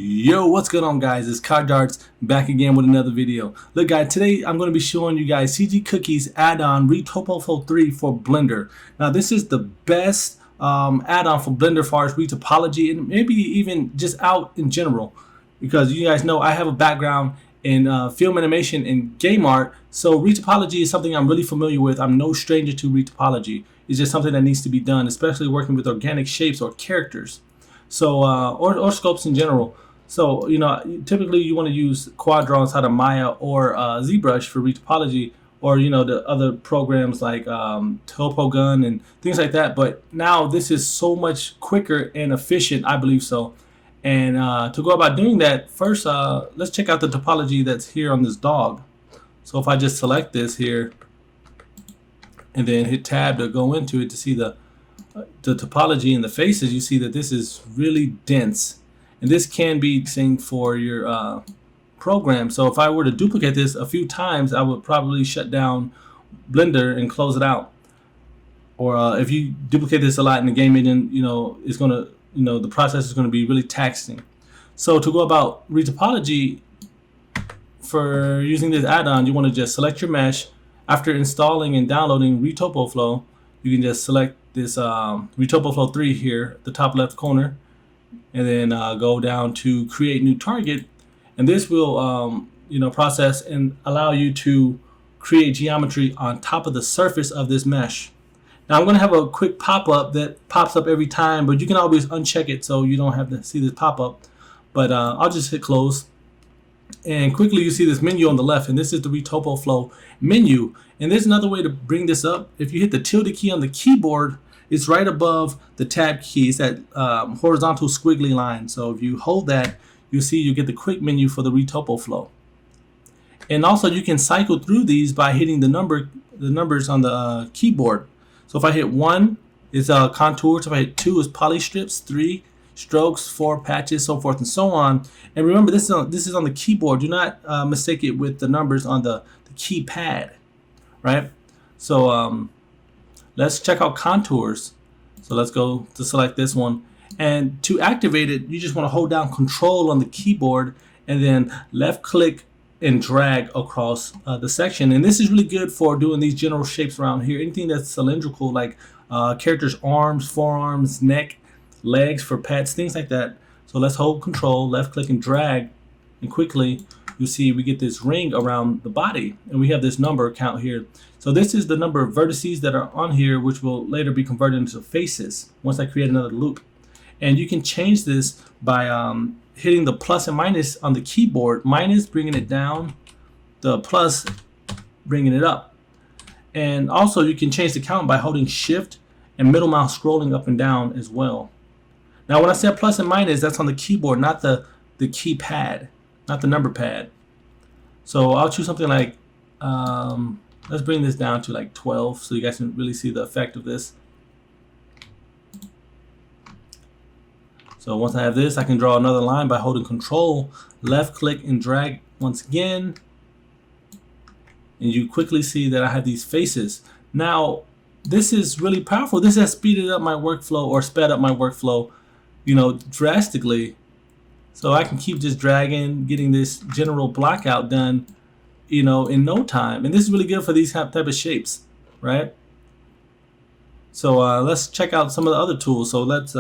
Yo, what's going on, guys? It's CardDarts back again with another video. Look, guys, today I'm going to be showing you guys CG Cookie's add-on Retopoflow 3 for Blender. Now, this is the best add-on for Blender as far as retopology and maybe even just out in general, because you guys know I have a background in film animation and game art, so retopology is something I'm really familiar with. I'm no stranger to retopology. It's just something that needs to be done, especially working with organic shapes or characters. So, or scopes in general. So, you know, typically you want to use quad draw inside of Maya or ZBrush for retopology, or, you know, the other programs like Topogun and things like that. But now this is so much quicker and efficient, I believe so. And to go about doing that, first, let's check out the topology that's here on this dog. So if I just select this here and then hit tab to go into it to see the topology and the faces, you see that this is really dense, and this can be synced for your program. So if I were to duplicate this a few times, I would probably shut down Blender and close it out. Or if you duplicate this a lot in the game engine, you know, it's gonna, you know, the process is going to be really taxing. So to go about retopology for using this add-on, you want to just select your mesh. After installing and downloading Retopoflow, you can just select this Retopoflow 3 here at the top left corner, and then go down to create new target, and this will you know, process and allow you to create geometry on top of the surface of this mesh. Now I'm going to have a quick pop-up that pops up every time, but you can always uncheck it so you don't have to see this pop-up. But I'll just hit close, and quickly you see this menu on the left, and this is the Retopoflow menu. And there's another way to bring this up. If you hit the tilde key on the keyboard, it's right above the tab key. It's that horizontal squiggly line. So if you hold that, you see you get the quick menu for the Retopoflow. And also you can cycle through these by hitting the numbers on the keyboard. So if I hit 1, it's contours. If I hit 2, it's poly strips. 3, strokes. 4, patches, so forth and so on. And remember, this is on the keyboard. Do not mistake it with the numbers on the keypad, right? So let's check out contours. So let's go to select this one, and to activate it, you just want to hold down Control on the keyboard and then left click and drag across the section. And this is really good for doing these general shapes around here. Anything that's cylindrical, like characters' arms, forearms, neck, legs for pets, things like that. So let's hold Control, left click and drag, and quickly you see we get this ring around the body, and we have this number count here. So this is the number of vertices that are on here, which will later be converted into faces once I create another loop. And you can change this by hitting the plus and minus on the keyboard. Minus bringing it down, the plus bringing it up. And also you can change the count by holding shift and middle mouse scrolling up and down as well. Now when I say plus and minus, that's on the keyboard, not the keypad, not the number pad. So I'll choose something like, let's bring this down to like 12 so you guys can really see the effect of this. So once I have this, I can draw another line by holding Control, left click and drag once again. And you quickly see that I have these faces. Now, this is really powerful. This has speeded up my workflow, or sped up my workflow, you know, drastically. So I can keep just dragging, getting this general block out done, you know, in no time. And this is really good for these type of shapes, right? So let's check out some of the other tools. So let's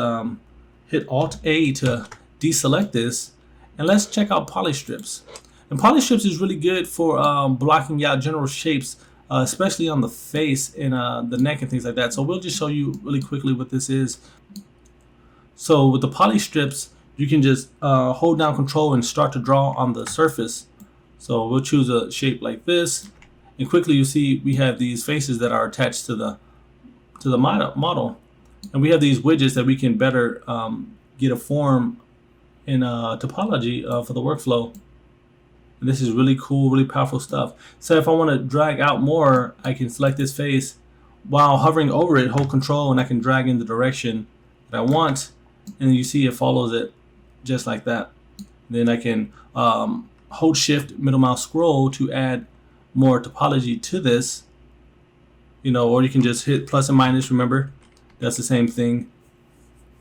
hit Alt-A to deselect this, and let's check out poly strips. And poly strips is really good for blocking out general shapes, especially on the face and the neck and things like that. So we'll just show you really quickly what this is. So with the poly strips, you can just hold down Control and start to draw on the surface. So we'll choose a shape like this, and quickly you see we have these faces that are attached to the model. And we have these widgets that we can better get a form in topology for the workflow. And this is really cool, really powerful stuff. So if I want to drag out more, I can select this face while hovering over it, hold Control, and I can drag in the direction that I want. And you see it follows it just like that. Then I can hold Shift, middle mouse scroll to add more topology to this. You know, or you can just hit plus and minus, remember? That's the same thing.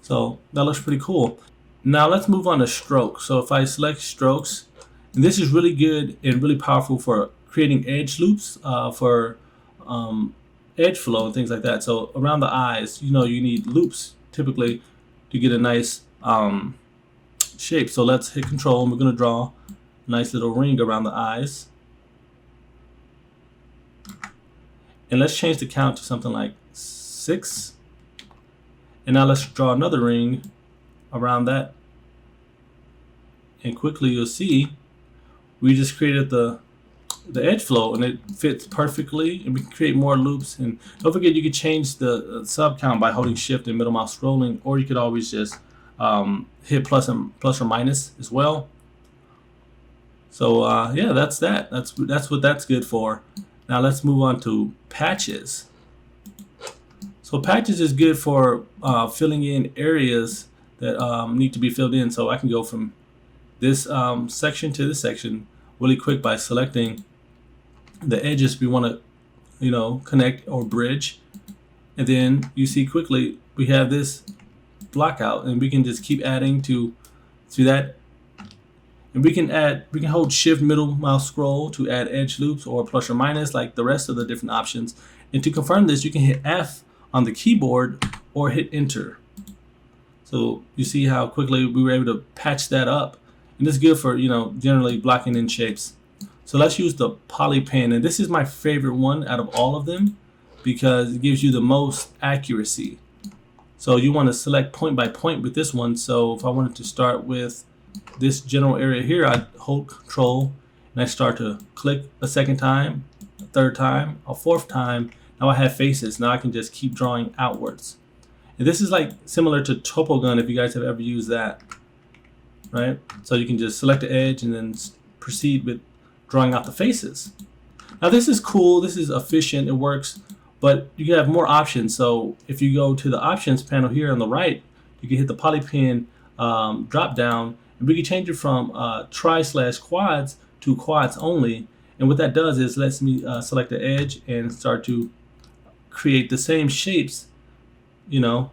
So that looks pretty cool. Now let's move on to strokes. So if I select strokes, and this is really good and really powerful for creating edge loops for edge flow and things like that. So around the eyes, you know, you need loops typically to get a nice shape. So let's hit Control, and we're going to draw a nice little ring around the eyes. And let's change the count to something like 6. And now let's draw another ring around that. And quickly you'll see we just created the edge flow, and it fits perfectly, and we can create more loops. And don't forget, you can change the sub count by holding shift and middle mouse scrolling, or you could always just hit plus or minus as well. So yeah, that's that. That's what that's good for. Now let's move on to patches. So patches is good for filling in areas that need to be filled in. So I can go from this section to this section really quick by selecting the edges we want to, you know, connect or bridge. And then you see quickly we have this block out, and we can just keep adding to that. And we can hold shift middle mouse scroll to add edge loops or plus or minus like the rest of the different options. And to confirm this, you can hit F on the keyboard or hit enter. So you see how quickly we were able to patch that up. And this is good for, you know, generally blocking in shapes. So let's use the poly pen, and this is my favorite one out of all of them because it gives you the most accuracy. So you want to select point by point with this one. So if I wanted to start with this general area here, I hold Control and I start to click a second time, a third time, a fourth time. Now I have faces. Now I can just keep drawing outwards. And this is like similar to Topogun if you guys have ever used that, right? So you can just select the edge and then proceed with drawing out the faces. Now this is cool, this is efficient, it works, but you can have more options. So if you go to the options panel here on the right, you can hit the poly pen drop down, and we can change it from tri/quads to quads only. And what that does is lets me select the edge and start to create the same shapes, you know,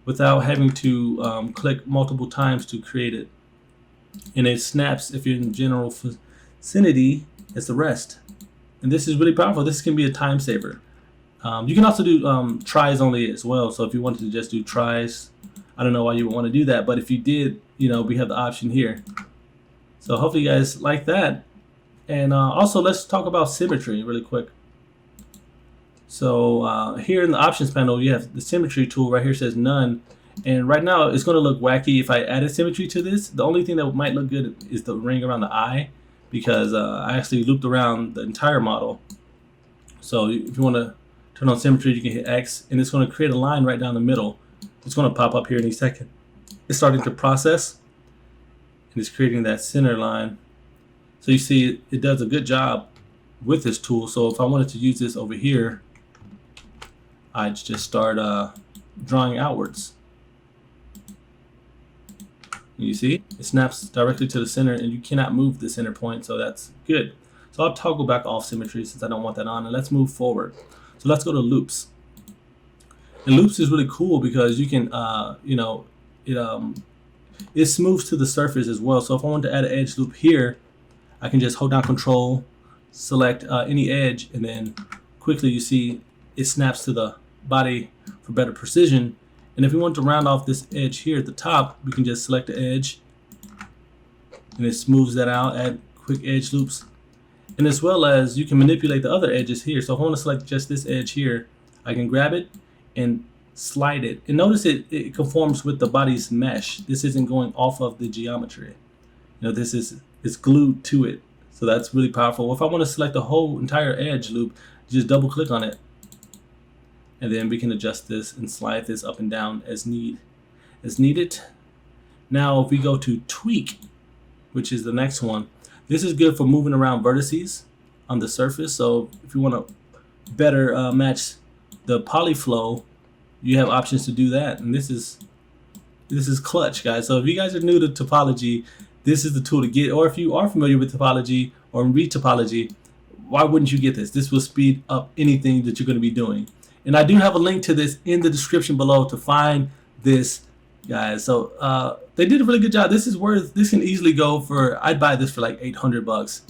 without having to click multiple times to create it. And it snaps if you're in general vicinity as the rest. And this is really powerful. This can be a time saver. You can also do tries only as well. So if you wanted to just do tries, I don't know why you would want to do that, but if you did, you know, we have the option here. So hopefully you guys like that. And also let's talk about symmetry really quick. So here in the options panel, you have the symmetry tool right here, says none. And right now it's going to look wacky if I added symmetry to this. The only thing that might look good is the ring around the eye, because I actually looped around the entire model. So if you want to turn on symmetry, you can hit X, and it's going to create a line right down the middle. It's going to pop up here in a second. It's starting to process, and it's creating that center line. So you see it does a good job with this tool. So if I wanted to use this over here, I'd just start drawing outwards. You see, it snaps directly to the center, and you cannot move the center point, so that's good. So I'll toggle back off symmetry since I don't want that on, and let's move forward. So let's go to loops. And loops is really cool because you can, you know, it smooths to the surface as well. So if I want to add an edge loop here, I can just hold down Control, select any edge, and then quickly you see it snaps to the body for better precision. And if we want to round off this edge here at the top, we can just select the edge, and it smooths that out, add quick edge loops. And as well as you can manipulate the other edges here. So if I want to select just this edge here, I can grab it and slide it. And notice it conforms with the body's mesh. This isn't going off of the geometry. You know, this is glued to it. So that's really powerful. If I want to select the whole entire edge loop, just double click on it. And then we can adjust this and slide this up and down as needed. Now if we go to tweak, which is the next one, this is good for moving around vertices on the surface. So if you want to better match the poly flow, you have options to do that. And this is clutch, guys. So if you guys are new to topology, this is the tool to get. Or if you are familiar with topology or Retopology, why wouldn't you get this? This will speed up anything that you're going to be doing. And I do have a link to this in the description below to find this guys. So they did a really good job. This can easily go for, I'd buy this for like 800 bucks.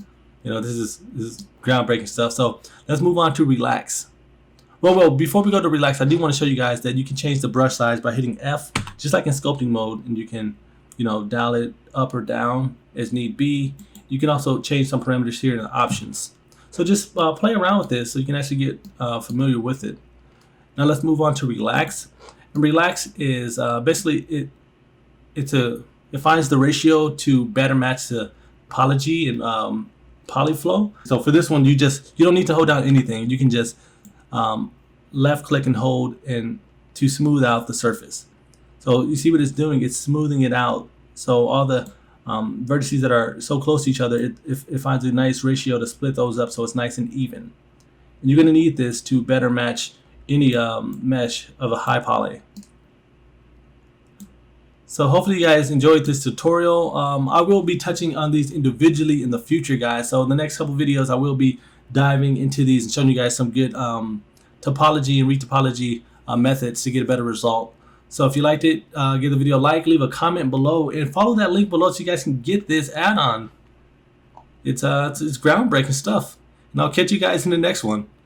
You know, this is groundbreaking stuff. So let's move on to relax. Well, before we go to relax, I do want to show you guys that you can change the brush size by hitting F, just like in sculpting mode, and you can, you know, dial it up or down as need be. You can also change some parameters here in the options. So just play around with this so you can actually get familiar with it. Now let's move on to relax. And relax is basically it finds the ratio to better match the Topology and Polyflow. So for this one, you don't need to hold down anything. You can just left click and hold and to smooth out the surface. So you see what it's doing? It's smoothing it out. So all the vertices that are so close to each other, it finds a nice ratio to split those up so it's nice and even. And you're going to need this to better match any mesh of a high poly. So hopefully you guys enjoyed this tutorial. I will be touching on these individually in the future, guys. So in the next couple videos, I will be diving into these and showing you guys some good topology and retopology methods to get a better result. So if you liked it, give the video a like, leave a comment below, and follow that link below so you guys can get this add-on. It's groundbreaking stuff. And I'll catch you guys in the next one.